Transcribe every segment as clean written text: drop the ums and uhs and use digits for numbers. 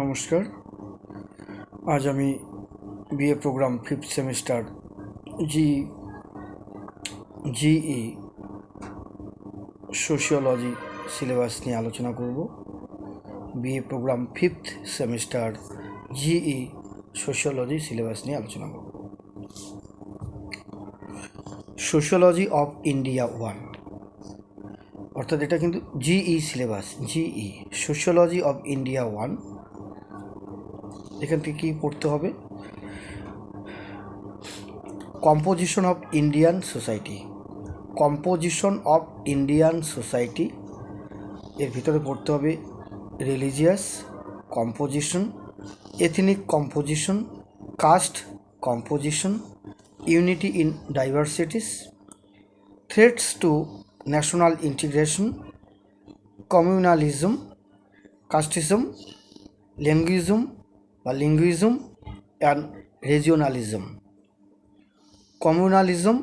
নমস্কার। আজ আমি BA programme 5th semester GE sociology syllabus নিয়ে আলোচনা করব। BA programme 5th semester GE sociology syllabus নিয়ে আলোচনা করব। সোশিওলজি অফ ইন্ডিয়া 1, অর্থাৎ এটা কিন্তু GE syllabus. GE sociology of India 1, এখান থেকে কী পড়তে হবে? Composition of Indian society, composition of Indian society, এর ভিতরে পড়তে হবে religious composition, ethnic composition, caste composition, unity in diversities, threats to national integration, communalism, casteism, linguism and regionalism. Communalism,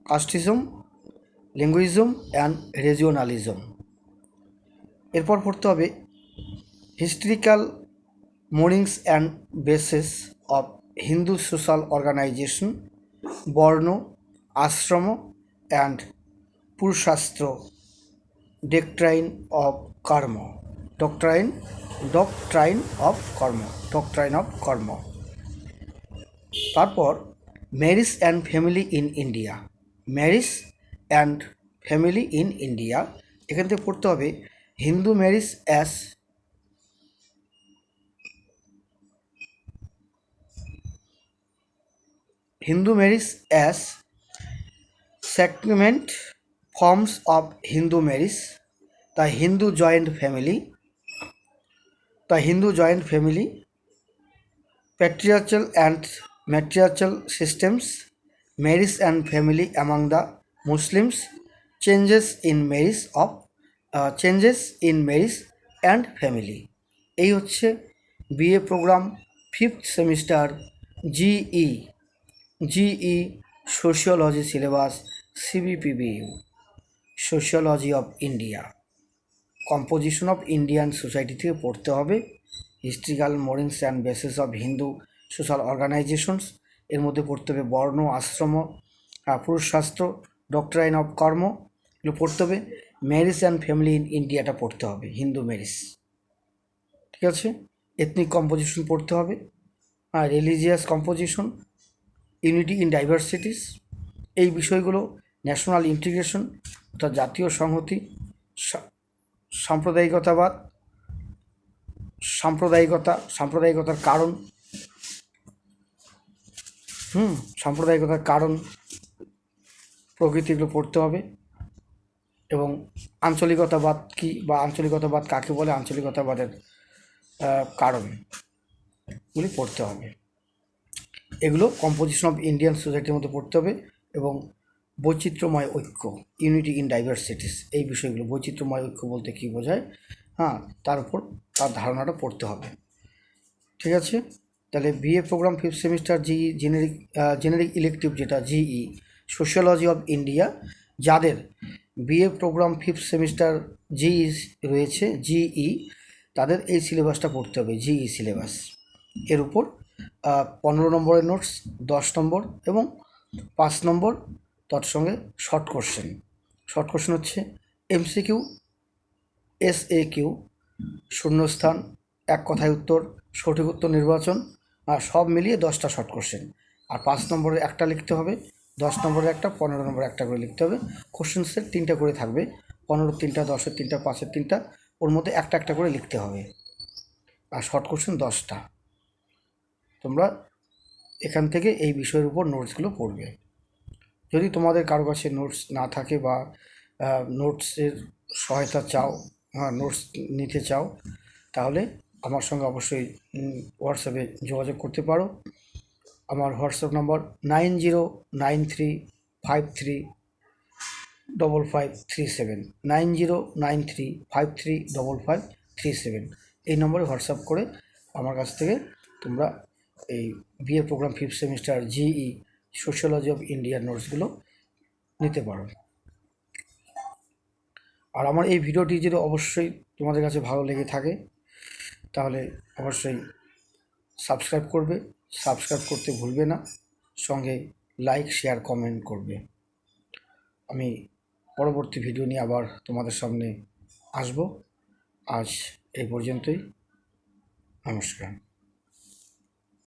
casteism, linguism and regionalism. এরপর পড়তে হবে historical moorings and basis of Hindu social organization, varna, ashram and পুরুষাস্ত্র, ডক্ট্রাইন of কর্ম, ডক্ট্রাইন of karma. তারপর marriage and family in India, marriage and family in India, এখান থেকে পড়তে হবে Hindu marriage as sacrament forms of Hindu marriage, the Hindu joint family, patriarchal and matriarchal systems, marriage and family among the Muslims, changes in marriage and family। এই হচ্ছে BA programme 5th semester GE sociology syllabus, CBPBU, sociology of India. Composition of Indian society থেকে পড়তে হবে historical moorings and basis of Hindu social organizations, এর মধ্যে পড়তে হবে বর্ণ, আশ্রম, পুরুষশাস্ত্র, ডক্ট্রাইন অফ কর্ম, এগুলো পড়তে হবে। ম্যারিজ অ্যান্ড ফ্যামিলি ইন ইন্ডিয়াটা পড়তে হবে, হিন্দু ম্যারিজ, ঠিক আছে। এথনিক কম্পোজিশন পড়তে হবে, রিলিজিয়াস কম্পোজিশন, ইউনিটি ইন ডাইভার্সিটিস, এই বিষয়গুলো, ন্যাশনাল ইন্টিগ্রেশন অর্থাৎ জাতীয় সংহতি, সাম্প্রদায়িকতার কারণ, সাম্প্রদায়িকতার কারণ প্রকৃতিগুলো পড়তে হবে, এবং আঞ্চলিকতাবাদ কী বা আঞ্চলিকতাবাদ কাকে বলে, আঞ্চলিকতাবাদের কারণগুলি পড়তে হবে। এগুলো কম্পোজিশন অফ ইন্ডিয়ান সোসাইটির মধ্যে পড়তে হবে। এবং বৈচিত্র্যময় ঐক্য, ইউনিটি ইন ডাইভার্সিটিস, এই বিষয়গুলো, বৈচিত্র্যময় ঐক্য বলতে কী বোঝায়, তার উপর তার ধারণাটা পড়তে হবে, ঠিক আছে। তাহলে BA programme 5th semester GE generic elective, যেটা জিই সোশিওলজি অফ ইন্ডিয়া, যাদের BA programme 5th semester GE রয়েছে, জিই, তাদের এই সিলেবাসটা পড়তে হবে, জিই সিলেবাস। এর উপর 15 নম্বরের নোটস, 10 নম্বর এবং 5 নম্বর তৎসঙ্গে শর্ট কোশ্চেন হচ্ছে MCQ, SAQ, শূন্যস্থান, এক কথায় উত্তর, সঠিক উত্তর নির্বাচন, আর সব মিলিয়ে 10টা শর্ট কোশ্চেন। আর 5 নম্বরে একটা লিখতে হবে, 10 নম্বরে একটা, 15 নম্বরে একটা করে লিখতে হবে। কোশ্চেন সেট 3টা করে থাকবে, 15 3টা, 10 3টা, 5 3টা, ওর মধ্যে একটা করে লিখতে হবে, আর শর্ট কোশ্চেন 10টা। তোমরা এখান থেকে এই বিষয়ের উপর নোটসগুলো পড়বে। যদি তোমাদের কারো কাছে নোটস না থাকে বা নোটসের সহায়তা চাও, নোটস নিতে চাও, তাহলে আমার সঙ্গে অবশ্যই হোয়াটসঅ্যাপে যোগাযোগ করতে পারো। আমার হোয়াটসঅ্যাপ নম্বর 9093535537, 9093535537। এই নম্বরে হোয়াটসঅ্যাপ করে আমার কাছ থেকে তোমরা এই BA programme 5th semester GE sociology of ইন্ডিয়ার নোটসগুলো নিতে পারো। আর আমার এই ভিডিওটি যদি অবশ্যই তোমাদের কাছে ভালো লেগে থাকে, তাহলে অবশ্যই সাবস্ক্রাইব করবে, সাবস্ক্রাইব করতে ভুলবে না, সঙ্গে লাইক শেয়ার কমেন্ট করবে। আমি পরবর্তী ভিডিও নিয়ে আবার তোমাদের সামনে আসব। আজ এই পর্যন্তই। নমস্কার।